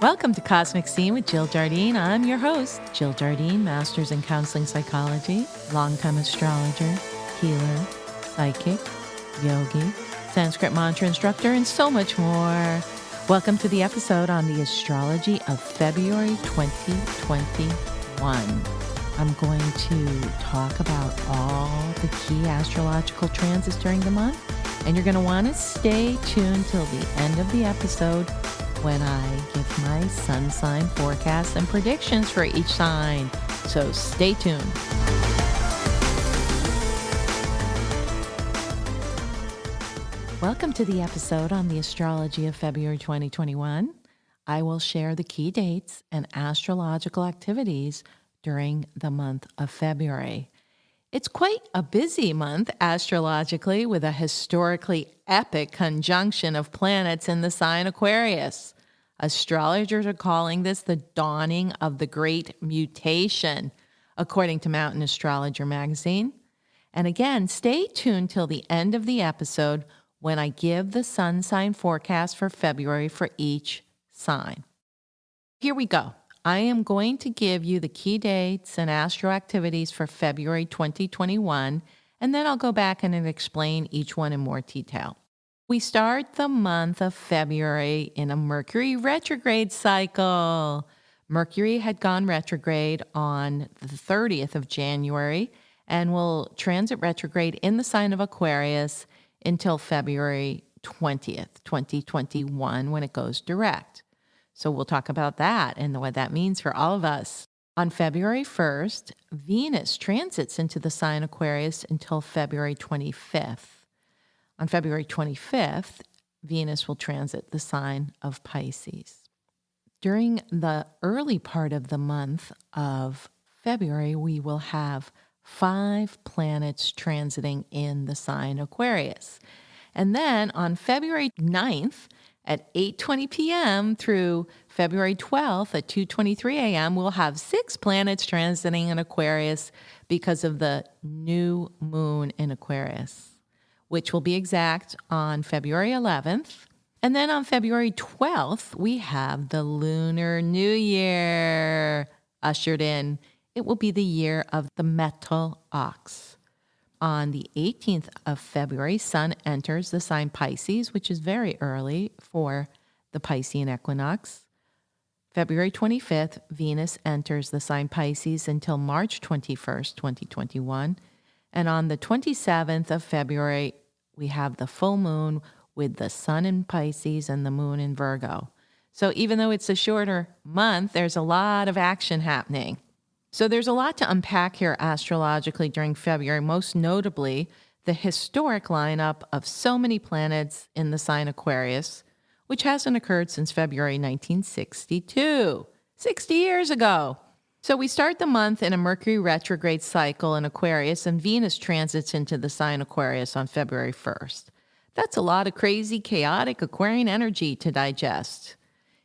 Welcome to Cosmic Scene with Jill Jardine. I'm your host, Jill Jardine, Master's in Counseling Psychology, longtime astrologer, healer, psychic, yogi, Sanskrit mantra instructor, and so much more. Welcome to the episode on the astrology of February 2021. I'm going to talk about all the key astrological transits during the month, and you're going to want to stay tuned till the end of the episode when I give my sun sign forecast and predictions for each sign. So stay tuned. Welcome to the episode on the astrology of February 2021. I will share the key dates and astrological activities during the month of February. It's quite a busy month astrologically, with a historically epic conjunction of planets in the sign Aquarius. Astrologers are calling this the dawning of the Great Mutation, according to Mountain Astrologer magazine. And again, stay tuned till the end of the episode when I give the sun sign forecast for February for each sign. Here we go. I am going to give you the key dates and astro activities for February 2021, and then I'll go back and explain each one in more detail. We start the month of February in a Mercury Retrograde cycle. Mercury had gone retrograde on the 30th of January and will transit retrograde in the sign of Aquarius until February 20th, 2021, when it goes direct. So we'll talk about that and what that means for all of us. On February 1st, Venus transits into the sign Aquarius until February 25th. On February 25th, Venus will transit the sign of Pisces. During the early part of the month of February, we will have 5 planets transiting in the sign Aquarius. And then on February 9th at 8:20 p.m. through February 12th at 2:23 a.m., we'll have 6 planets transiting in Aquarius because of the new moon in Aquarius, which will be exact on February 11th. And then on February 12th, we have the Lunar New Year ushered in. It will be the year of the metal ox. On the 18th of February, Sun enters the sign Pisces, which is very early for the Piscean equinox. February 25th, Venus enters the sign Pisces until March 21st, 2021. And on the 27th of February, we have the full moon with the sun in Pisces and the moon in Virgo. So even though it's a shorter month, there's a lot of action happening. So there's a lot to unpack here astrologically during February, most notably the historic lineup of so many planets in the sign Aquarius, which hasn't occurred since February 1962, 60 years ago. So we start the month in a Mercury retrograde cycle in Aquarius, and Venus transits into the sign Aquarius on February 1st. That's a lot of crazy, chaotic Aquarian energy to digest.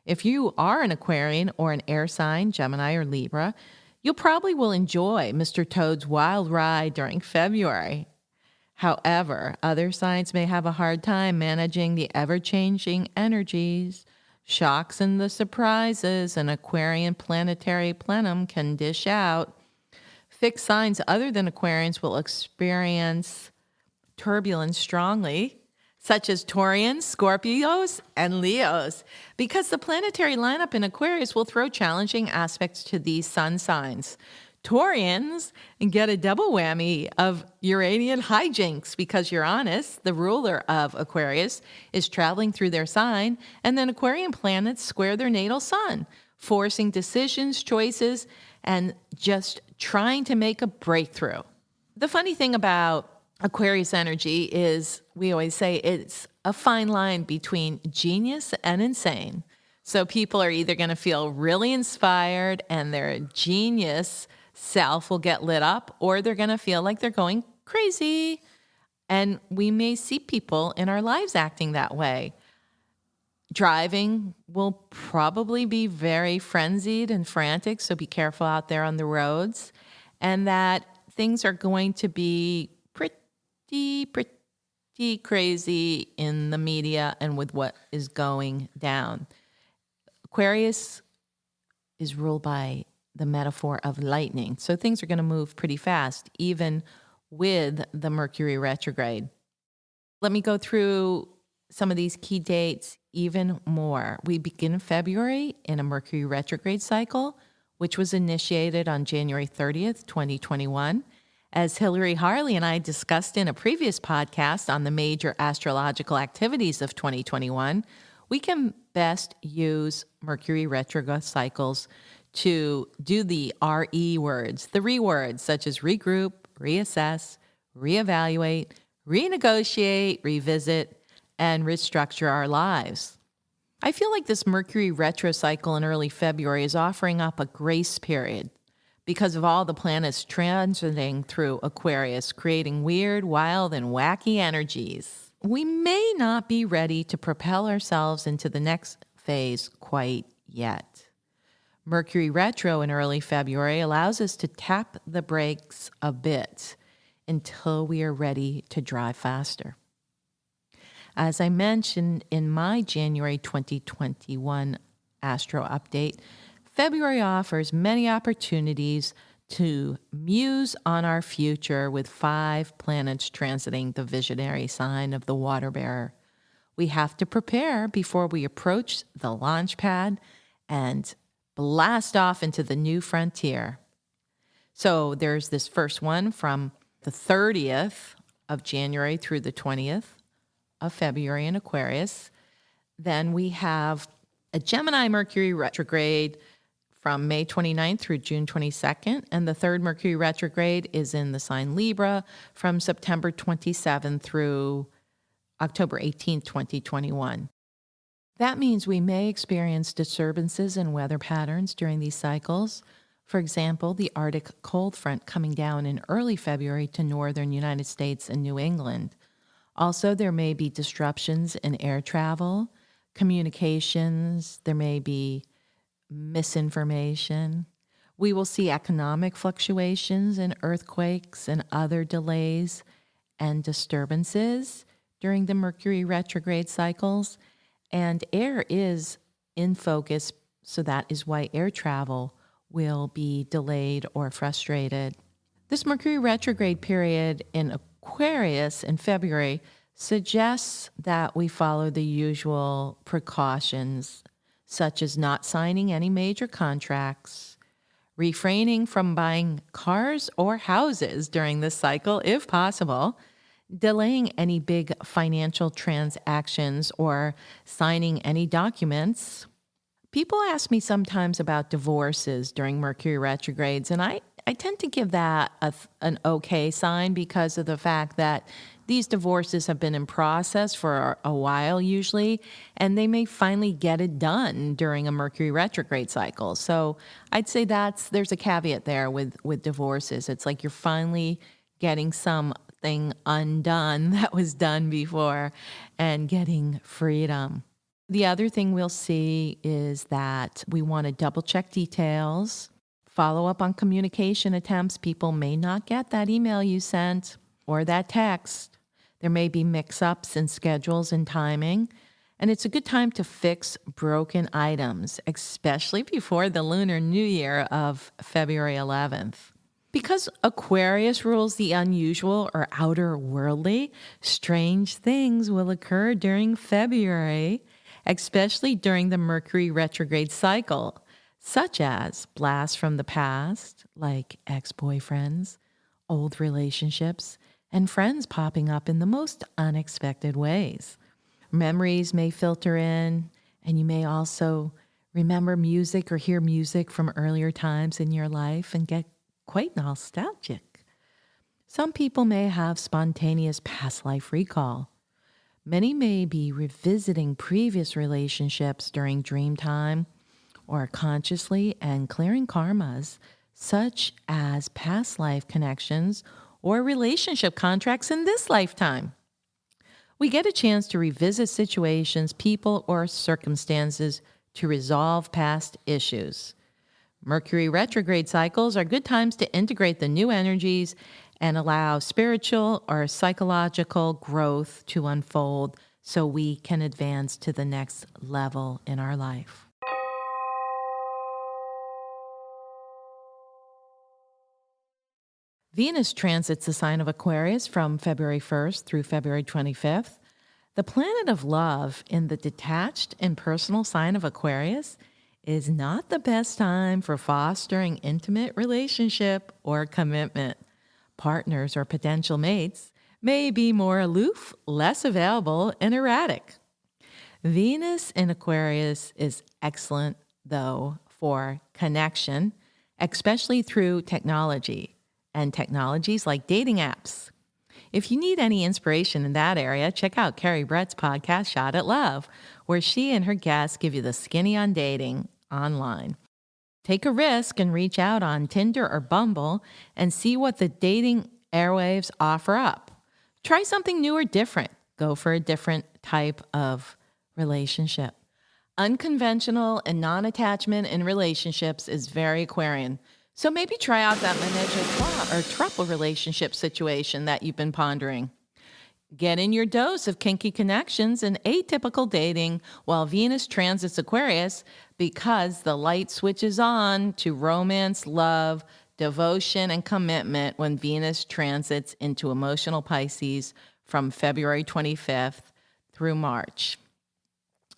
If you are an Aquarian or an air sign, Gemini or Libra, you probably will enjoy Mr. Toad's wild ride during February. However, other signs may have a hard time managing the ever-changing energies, shocks, and the surprises an Aquarian planetary plenum can dish out. Fixed signs other than Aquarians will experience turbulence strongly, such as Taurians, Scorpios, and Leos, because the planetary lineup in Aquarius will throw challenging aspects to these sun signs. Taurians get a double whammy of Uranian hijinks because Uranus, the ruler of Aquarius, is traveling through their sign, and then Aquarian planets square their natal sun, forcing decisions, choices, and just trying to make a breakthrough. The funny thing about Aquarius energy is, we always say, it's a fine line between genius and insane. So people are either going to feel really inspired and their genius self will get lit up, or they're going to feel like they're going crazy. And we may see people in our lives acting that way. Driving will probably be very frenzied and frantic, so be careful out there on the roads. And that things are going to be pretty crazy in the media and with what is going down. Aquarius is ruled by the metaphor of lightning. So things are going to move pretty fast, even with the Mercury retrograde. Let me go through some of these key dates even more. We begin February in a Mercury retrograde cycle, which was initiated on January 30th, 2021. As Hillary Harley and I discussed in a previous podcast on the major astrological activities of 2021, we can best use Mercury retrograde cycles to do the RE words, the re words, such as regroup, reassess, reevaluate, renegotiate, revisit, and restructure our lives. I feel like this Mercury retro cycle in early February is offering up a grace period because of all the planets transiting through Aquarius, creating weird, wild, and wacky energies. We may not be ready to propel ourselves into the next phase quite yet. Mercury retro in early February allows us to tap the brakes a bit until we are ready to drive faster. As I mentioned in my January 2021 Astro update, February offers many opportunities to muse on our future with 5 planets transiting the visionary sign of the water bearer. We have to prepare before we approach the launch pad and blast off into the new frontier. So there's this first one from the 30th of January through the 20th of February in Aquarius. Then we have a Gemini Mercury retrograde from May 29th through June 22nd. And the third Mercury retrograde is in the sign Libra from September 27th through October 18th, 2021. That means we may experience disturbances in weather patterns during these cycles. For example, the Arctic cold front coming down in early February to northern United States and New England. Also, there may be disruptions in air travel, communications, there may be misinformation. We will see economic fluctuations and earthquakes and other delays and disturbances during the Mercury retrograde cycles. And air is in focus, so that is why air travel will be delayed or frustrated. This Mercury retrograde period in Aquarius in February suggests that we follow the usual precautions, such as not signing any major contracts, refraining from buying cars or houses during this cycle if possible, delaying any big financial transactions or signing any documents. People ask me sometimes about divorces during Mercury retrogrades, and I tend to give that an okay sign because of the fact that these divorces have been in process for a while usually, and they may finally get it done during a Mercury retrograde cycle. So I'd say there's a caveat there with divorces. It's like you're finally getting something undone that was done before and getting freedom. The other thing we'll see is that we want to double check details, follow up on communication attempts. People may not get that email you sent or that text. There may be mix-ups in schedules and timing, and it's a good time to fix broken items, especially before the Lunar New Year of February 11th. Because Aquarius rules the unusual or outer worldly, strange things will occur during February, especially during the Mercury retrograde cycle, such as blasts from the past, like ex-boyfriends, old relationships, and friends popping up in the most unexpected ways. Memories may filter in, and you may also remember music or hear music from earlier times in your life and get quite nostalgic. Some people may have spontaneous past life recall. Many may be revisiting previous relationships during dream time or consciously and clearing karmas, such as past life connections or relationship contracts in this lifetime. We get a chance to revisit situations, people, or circumstances to resolve past issues. Mercury retrograde cycles are good times to integrate the new energies and allow spiritual or psychological growth to unfold so we can advance to the next level in our life. Venus transits the sign of Aquarius from February 1st through February 25th. The planet of love in the detached and personal sign of Aquarius is not the best time for fostering intimate relationship or commitment. Partners or potential mates may be more aloof, less available, and erratic. Venus in Aquarius is excellent, though, for connection, especially through technology and technologies like dating apps. If you need any inspiration in that area, check out Carrie Brett's podcast, Shot at Love, where she and her guests give you the skinny on dating online. Take a risk and reach out on Tinder or Bumble and see what the dating airwaves offer up. Try something new or different. Go for a different type of relationship. Unconventional and non-attachment in relationships is very Aquarian. So maybe try out that menage a trois or triple relationship situation that you've been pondering. Get in your dose of kinky connections and atypical dating while Venus transits Aquarius, because the light switches on to romance, love, devotion, and commitment when Venus transits into emotional Pisces from February 25th through March.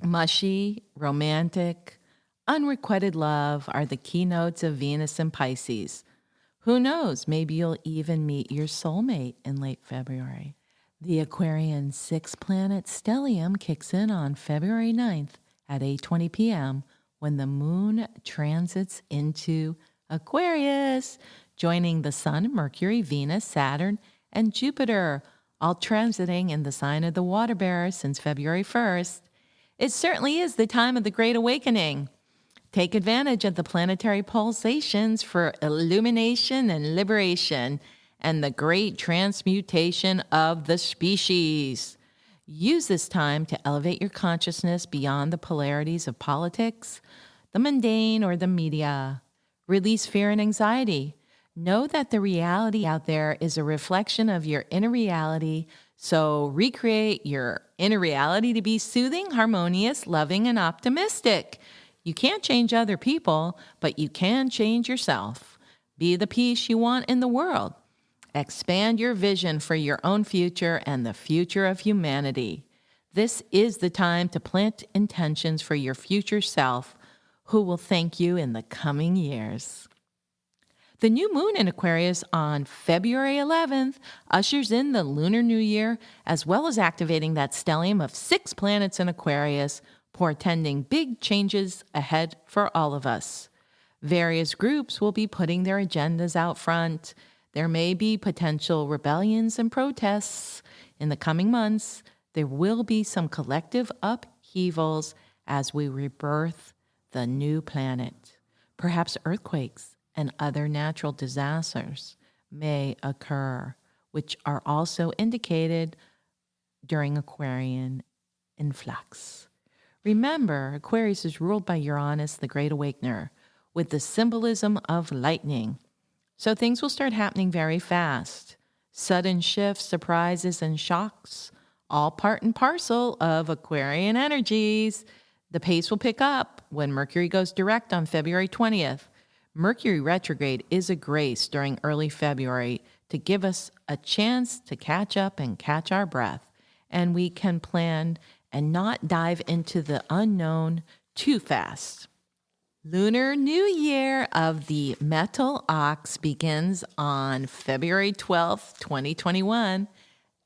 Mushy, romantic, unrequited love are the keynotes of Venus in Pisces. Who knows, maybe you'll even meet your soulmate in late February. The Aquarian six-planet stellium kicks in on February 9th at 8:20 p.m. when the moon transits into Aquarius, joining the Sun, Mercury, Venus, Saturn, and Jupiter, all transiting in the sign of the water bearer since February 1st. It certainly is the time of the Great Awakening. Take advantage of the planetary pulsations for illumination and liberation and the great transmutation of the species. Use this time to elevate your consciousness beyond the polarities of politics, the mundane, or the media. Release fear and anxiety. Know that the reality out there is a reflection of your inner reality, so recreate your inner reality to be soothing, harmonious, loving, and optimistic. You can't change other people, but you can change yourself. Be the peace you want in the world. Expand your vision for your own future and the future of humanity. This is the time to plant intentions for your future self, who will thank you in the coming years. The new moon in Aquarius on February 11th ushers in the Lunar New Year, as well as activating that stellium of 6 planets in Aquarius, portending big changes ahead for all of us. Various groups will be putting their agendas out front. There may be potential rebellions and protests. In the coming months, there will be some collective upheavals as we rebirth the new planet. Perhaps earthquakes and other natural disasters may occur, which are also indicated during Aquarian influx. Remember, Aquarius is ruled by Uranus, the Great Awakener, with the symbolism of lightning. So things will start happening very fast. Sudden shifts, surprises, and shocks, all part and parcel of Aquarian energies. The pace will pick up when Mercury goes direct on February 20th. Mercury Retrograde is a grace during early February to give us a chance to catch up and catch our breath, and we can plan and not dive into the unknown too fast. Lunar New Year of the Metal Ox begins on February 12th, 2021,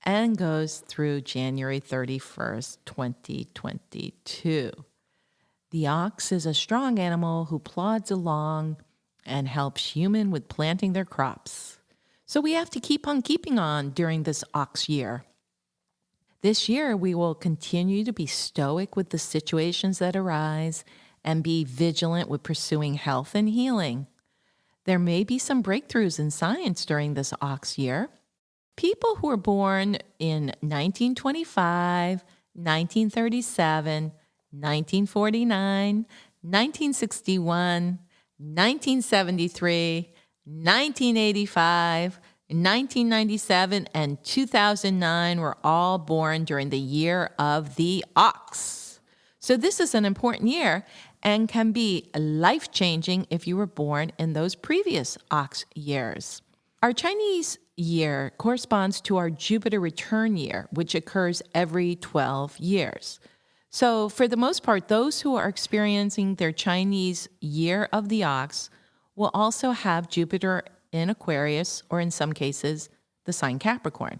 and goes through January 31st, 2022. The ox is a strong animal who plods along and helps human with planting their crops. So we have to keep on keeping on during this ox year. This year, we will continue to be stoic with the situations that arise and be vigilant with pursuing health and healing. There may be some breakthroughs in science during this ox year. People who were born in 1925, 1937, 1949, 1961, 1973, 1985, 1997, and 2009 were all born during the year of the ox. So this is an important year and can be life-changing if you were born in those previous ox years. Our Chinese year corresponds to our Jupiter return year, which occurs every 12 years. So, for the most part, those who are experiencing their Chinese year of the ox will also have Jupiter in Aquarius, or in some cases, the sign Capricorn.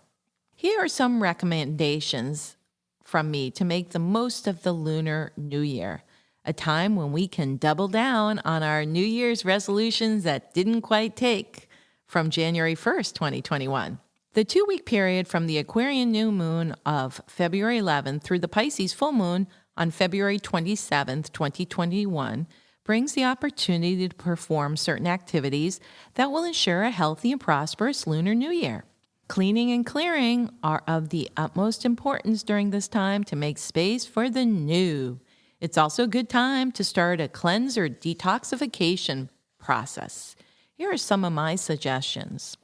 Here are some recommendations from me to make the most of the Lunar New Year, a time when we can double down on our New Year's resolutions that didn't quite take from January 1st, 2021. The 2-week period from the Aquarian new moon of February 11th through the Pisces full moon on February 27th, 2021, brings the opportunity to perform certain activities that will ensure a healthy and prosperous Lunar New Year. Cleaning and clearing are of the utmost importance during this time to make space for the new. It's also a good time to start a cleanse or detoxification process. Here are some of my suggestions.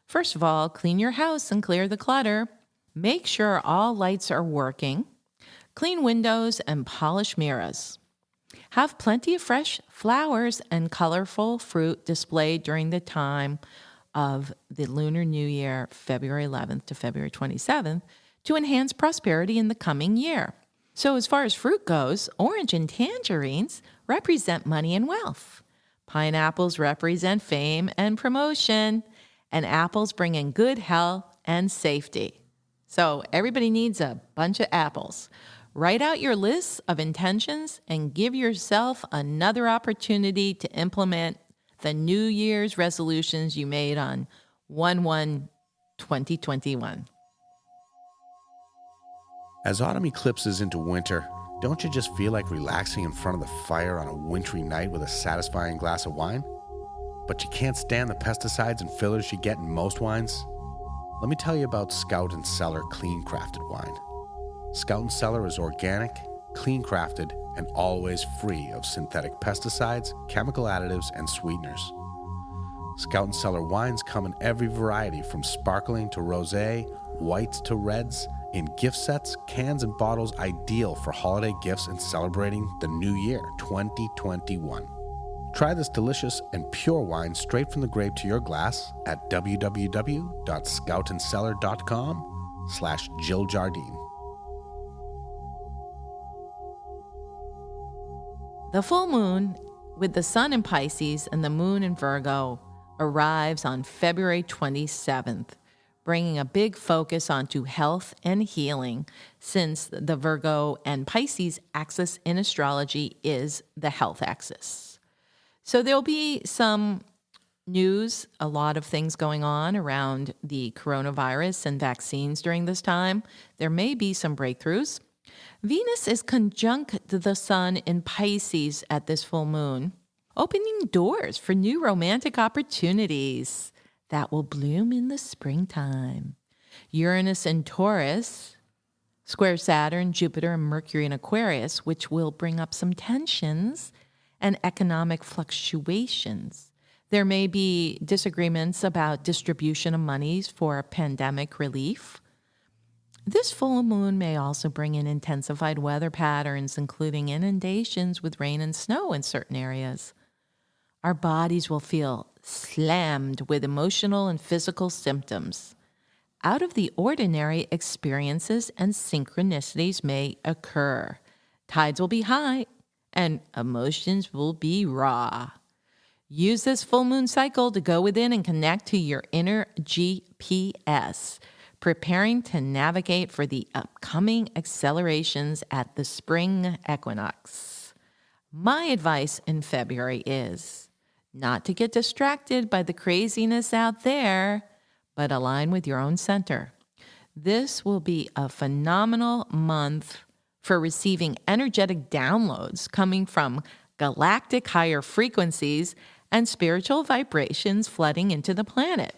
First of all, clean your house and clear the clutter. Make sure all lights are working. Clean windows and polish mirrors. Have plenty of fresh flowers and colorful fruit displayed during the time of the Lunar New Year, February 11th to February 27th, to enhance prosperity in the coming year. So as far as fruit goes, orange and tangerines represent money and wealth. Pineapples represent fame and promotion, and apples bring in good health and safety. So everybody needs a bunch of apples. Write out your lists of intentions and give yourself another opportunity to implement the New Year's resolutions you made on 1/1/2021. As autumn eclipses into winter, don't you just feel like relaxing in front of the fire on a wintry night with a satisfying glass of wine? But you can't stand the pesticides and fillers you get in most wines? Let me tell you about Scout and Cellar Clean Crafted wine. Scout and Cellar is organic, clean crafted, and always free of synthetic pesticides, chemical additives, and sweeteners. Scout and Cellar wines come in every variety from sparkling to rosé, whites to reds, in gift sets, cans, and bottles ideal for holiday gifts and celebrating the new year, 2021. Try this delicious and pure wine straight from the grape to your glass at www.scoutandcellar.com/Jill Jardine. The full moon, with the sun in Pisces and the moon in Virgo, arrives on February 27th, bringing a big focus onto health and healing, since the Virgo and Pisces axis in astrology is the health axis. So there'll be some news, a lot of things going on around the coronavirus and vaccines during this time. There may be some breakthroughs. Venus is conjunct the sun in Pisces at this full moon, opening doors for new romantic opportunities that will bloom in the springtime. Uranus in Taurus square Saturn, Jupiter, and Mercury in Aquarius, which will bring up some tensions and economic fluctuations. There may be disagreements about distribution of monies for pandemic relief. This full moon may also bring in intensified weather patterns, including inundations with rain and snow in certain areas. Our bodies will feel slammed with emotional and physical symptoms. Out of the ordinary experiences and synchronicities may occur. Tides will be high and emotions will be raw. Use this full moon cycle to go within and connect to your inner GPS, preparing to navigate for the upcoming accelerations at the spring equinox. My advice in February is not to get distracted by the craziness out there, but align with your own center. This will be a phenomenal month for receiving energetic downloads coming from galactic higher frequencies and spiritual vibrations flooding into the planet.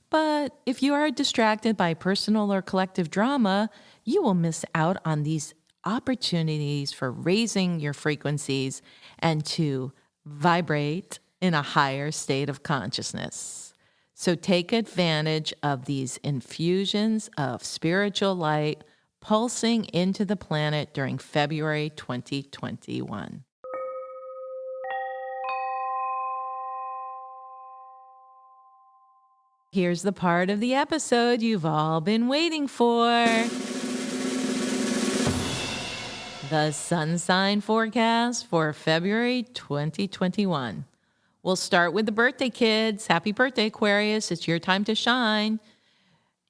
But if you are distracted by personal or collective drama, you will miss out on these opportunities for raising your frequencies and to vibrate in a higher state of consciousness. So take advantage of these infusions of spiritual light pulsing into the planet during February 2021. Here's the part of the episode you've all been waiting for. The sun sign forecast for February 2021. We'll start with the birthday kids. Happy birthday, Aquarius. It's your time to shine.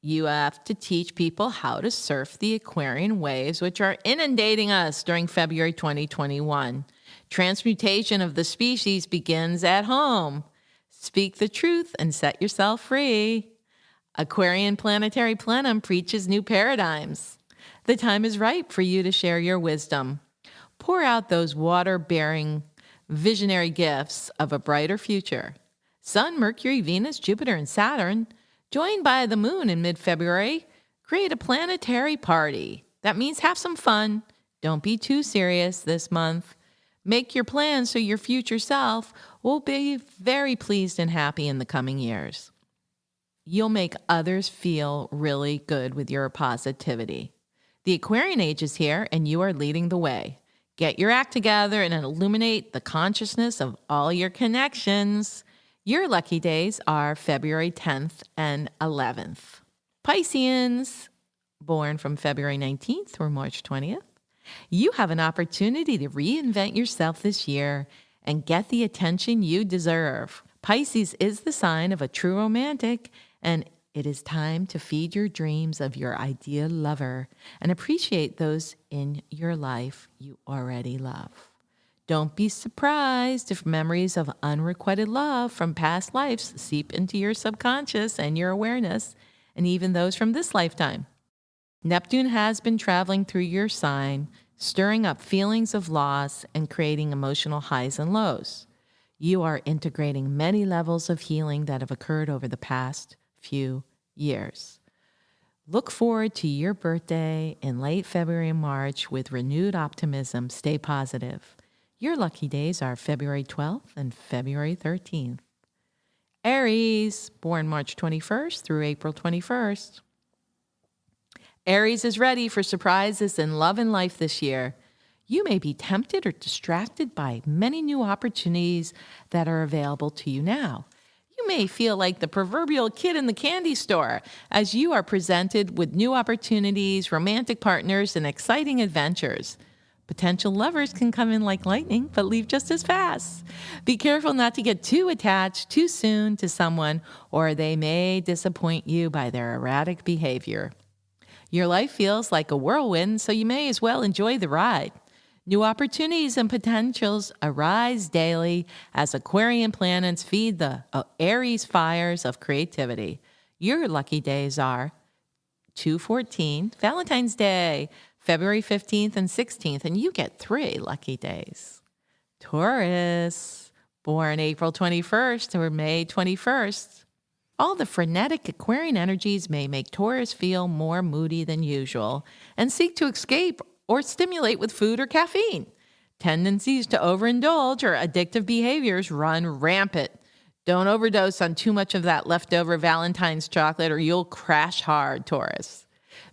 You have to teach people how to surf the Aquarian waves, which are inundating us during February 2021. Transmutation of the species begins at home. Speak the truth and set yourself free. Aquarian planetary plenum preaches new paradigms. The time is ripe for you to share your wisdom. Pour out those water-bearing visionary gifts of a brighter future. Sun, Mercury, Venus, Jupiter, and Saturn, joined by the moon in mid-February, create a planetary party. That means have some fun. Don't be too serious this month. Make your plans so your future self will be very pleased and happy in the coming years. You'll make others feel really good with your positivity. The Aquarian age is here and you are leading the way. Get your act together and illuminate the consciousness of all your connections. Your lucky days are February 10th and 11th. Pisceans, born from February 19th through March 20th. You have an opportunity to reinvent yourself this year and get the attention you deserve. Pisces is the sign of a true romantic, and it is time to feed your dreams of your ideal lover and appreciate those in your life you already love. Don't be surprised if memories of unrequited love from past lives seep into your subconscious and your awareness, and even those from this lifetime. Neptune has been traveling through your sign, stirring up feelings of loss and creating emotional highs and lows. You are integrating many levels of healing that have occurred over the past few years. Look forward to your birthday in late February and March with renewed optimism. Stay positive. Your lucky days are February 12th and February 13th. Aries, born March 21st through April 21st. Aries is ready for surprises in love and life this year. You may be tempted or distracted by many new opportunities that are available to you now. You may feel like the proverbial kid in the candy store as you are presented with new opportunities, romantic partners, and exciting adventures. Potential lovers can come in like lightning, but leave just as fast. Be careful not to get too attached too soon to someone, or they may disappoint you by their erratic behavior. Your life feels like a whirlwind, so you may as well enjoy the ride. New opportunities and potentials arise daily as Aquarian planets feed the Aries fires of creativity. Your lucky days are 2/14, Valentine's Day, February 15th and 16th, and you get 3 lucky days. Taurus, born April 21st or May 21st. All the frenetic Aquarian energies may make Taurus feel more moody than usual and seek to escape or stimulate with food or caffeine. Tendencies to overindulge or addictive behaviors run rampant. Don't overdose on too much of that leftover Valentine's chocolate or you'll crash hard, Taurus.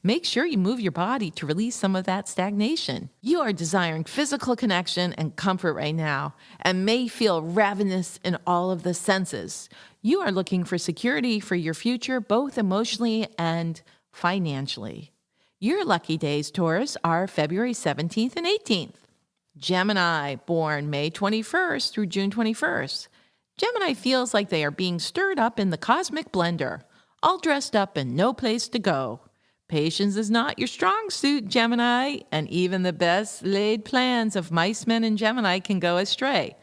Make sure you move your body to release some of that stagnation. You are desiring physical connection and comfort right now and may feel ravenous in all of the senses. You are looking for security for your future, both emotionally and financially. Your lucky days, Taurus, are February 17th and 18th. Gemini, born May 21st through June 21st. Gemini feels like they are being stirred up in the cosmic blender, all dressed up and no place to go. Patience is not your strong suit, Gemini, and even the best laid plans of mice, men, and Gemini can go astray.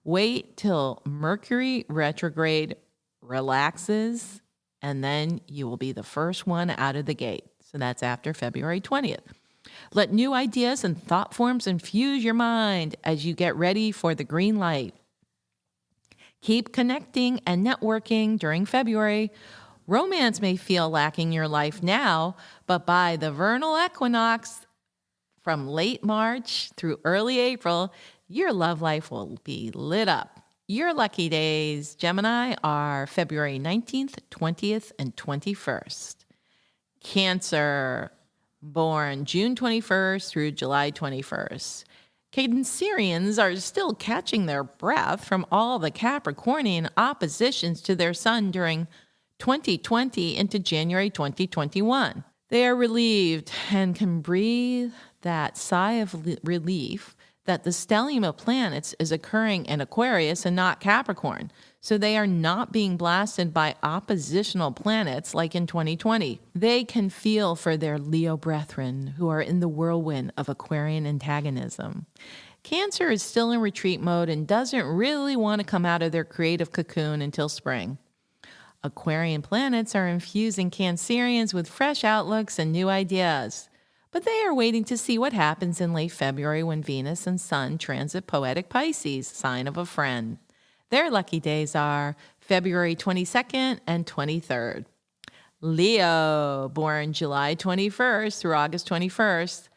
Wait till Mercury Retrograde relaxes, and then you will be the first one out of the gate. So that's after February 20th. Let new ideas and thought forms infuse your mind as you get ready for the green light. Keep connecting and networking during February. Romance may feel lacking in your life now, but by the vernal equinox from late March through early April, your love life will be lit up. Your lucky days, Gemini, are February 19th, 20th, and 21st. Cancer, born June 21st through July 21st. Cancerians are still catching their breath from all the Capricornian oppositions to their sun during 2020 into January 2021. They are relieved and can breathe that sigh of relief that the stellium of planets is occurring in Aquarius and not Capricorn. So they are not being blasted by oppositional planets like in 2020. They can feel for their Leo brethren who are in the whirlwind of Aquarian antagonism. Cancer is still in retreat mode and doesn't really want to come out of their creative cocoon until spring. Aquarian planets are infusing Cancerians with fresh outlooks and new ideas. But they are waiting to see what happens in late February when Venus and Sun transit poetic Pisces, sign of a friend. Their lucky days are February 22nd and 23rd. Leo, born July 21st through August 21st.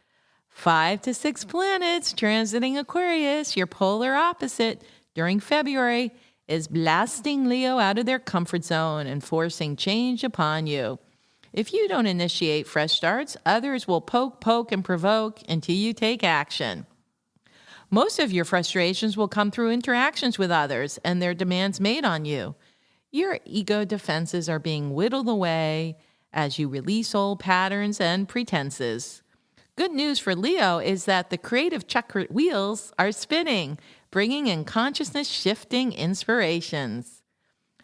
5 to 6 planets transiting Aquarius, your polar opposite, during February, is blasting Leo out of their comfort zone and forcing change upon you. If you don't initiate fresh starts, others will poke, and provoke until you take action. Most of your frustrations will come through interactions with others and their demands made on you. Your ego defenses are being whittled away as you release old patterns and pretenses. Good news for Leo is that the creative chakra wheels are spinning, bringing in consciousness-shifting inspirations.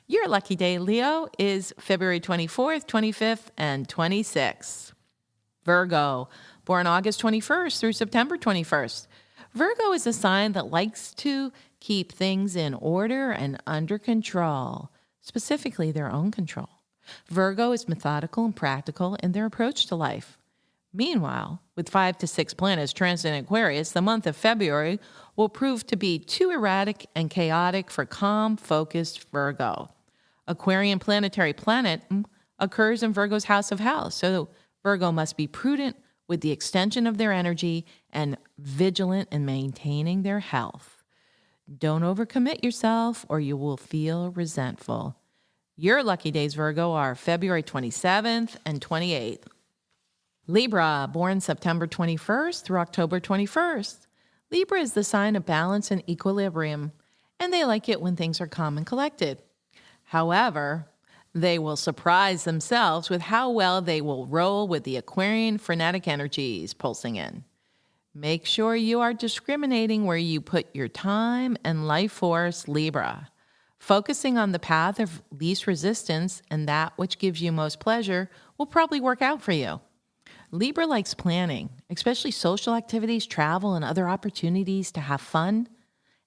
Your lucky day, Leo, is February 24th, 25th, and 26th. Virgo, born August 21st through September 21st. Virgo is a sign that likes to keep things in order and under control, specifically their own control. Virgo is methodical and practical in their approach to life. Meanwhile, with 5 to 6 planets transiting Aquarius, the month of February will prove to be too erratic and chaotic for calm, focused Virgo. Aquarian planetary planet occurs in Virgo's house of house, so Virgo must be prudent with the extension of their energy and vigilant in maintaining their health. Don't overcommit yourself or you will feel resentful. Your lucky days, Virgo, are February 27th and 28th. Libra, born September 21st through October 21st. Libra is the sign of balance and equilibrium, and they like it when things are calm and collected. However, they will surprise themselves with how well they will roll with the Aquarian frenetic energies pulsing in. Make sure you are discriminating where you put your time and life force, Libra. Focusing on the path of least resistance and that which gives you most pleasure will probably work out for you. Libra likes planning, especially social activities, travel, and other opportunities to have fun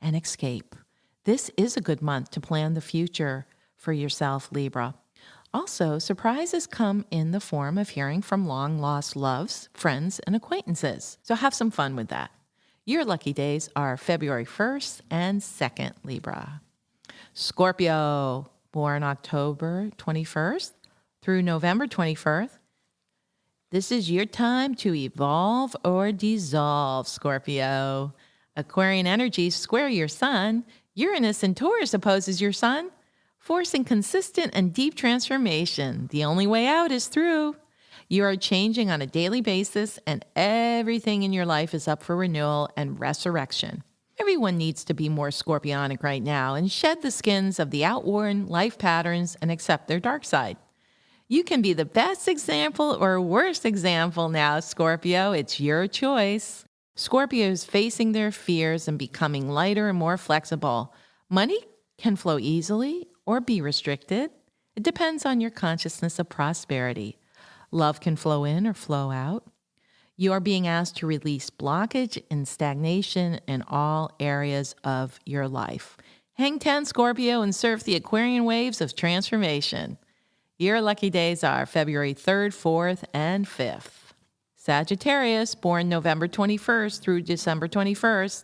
and escape. This is a good month to plan the future for yourself, Libra. Also, surprises come in the form of hearing from long-lost loves, friends, and acquaintances. So have some fun with that. Your lucky days are February 1st and 2nd, Libra. Scorpio, born October 21st through November 21st. This is your time to evolve or dissolve, Scorpio. Aquarian energies square your sun. Uranus and Taurus opposes your sun, forcing consistent and deep transformation. The only way out is through. You are changing on a daily basis, and everything in your life is up for renewal and resurrection. Everyone needs to be more scorpionic right now and shed the skins of the outworn life patterns and accept their dark side. You can be the best example or worst example now, Scorpio. It's your choice. Scorpio is facing their fears and becoming lighter and more flexible. Money can flow easily or be restricted. It depends on your consciousness of prosperity. Love can flow in or flow out. You are being asked to release blockage and stagnation in all areas of your life. Hang 10, Scorpio, and surf the Aquarian waves of transformation. Your lucky days are February 3rd, 4th, and 5th. Sagittarius, born November 21st through December 21st.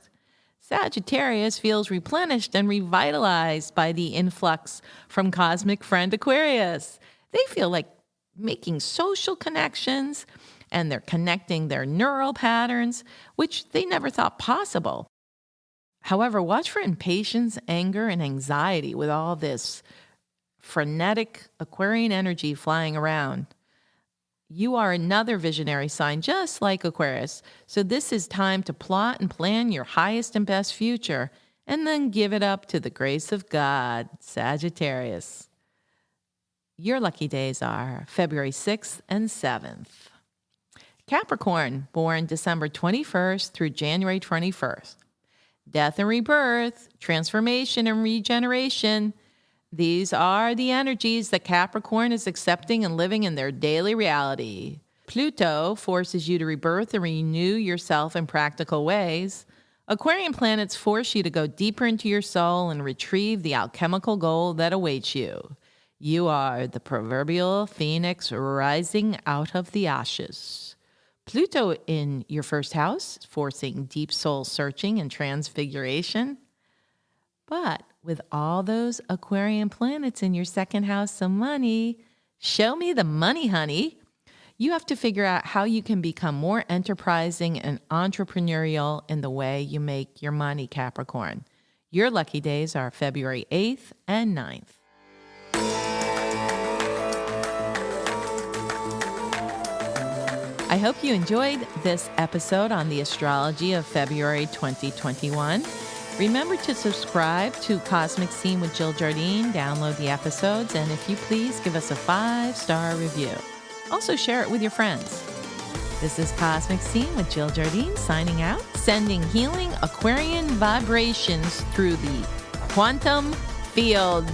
Sagittarius feels replenished and revitalized by the influx from cosmic friend Aquarius. They feel like making social connections, and they're connecting their neural patterns, which they never thought possible. However, watch for impatience, anger, and anxiety with all this frenetic Aquarian energy flying around. You are another visionary sign, just like Aquarius. So this is time to plot and plan your highest and best future, and then give it up to the grace of God, Sagittarius. Your lucky days are February 6th and 7th. Capricorn, born December 21st through January 21st. Death and rebirth, transformation and regeneration. These are the energies that Capricorn is accepting and living in their daily reality. Pluto forces you to rebirth and renew yourself in practical ways. Aquarian planets force you to go deeper into your soul and retrieve the alchemical gold that awaits you. You are the proverbial phoenix rising out of the ashes. Pluto in your first house, forcing deep soul searching and transfiguration. But with all those Aquarian planets in your second house of money, show me the money, honey. You have to figure out how you can become more enterprising and entrepreneurial in the way you make your money, Capricorn. Your lucky days are February 8th and 9th. I hope you enjoyed this episode on the astrology of February 2021. Remember to subscribe to Cosmic Scene with Jill Jardine, download the episodes, and if you please, give us a 5-star review. Also share it with your friends. This is Cosmic Scene with Jill Jardine signing out, sending healing Aquarian vibrations through the quantum field.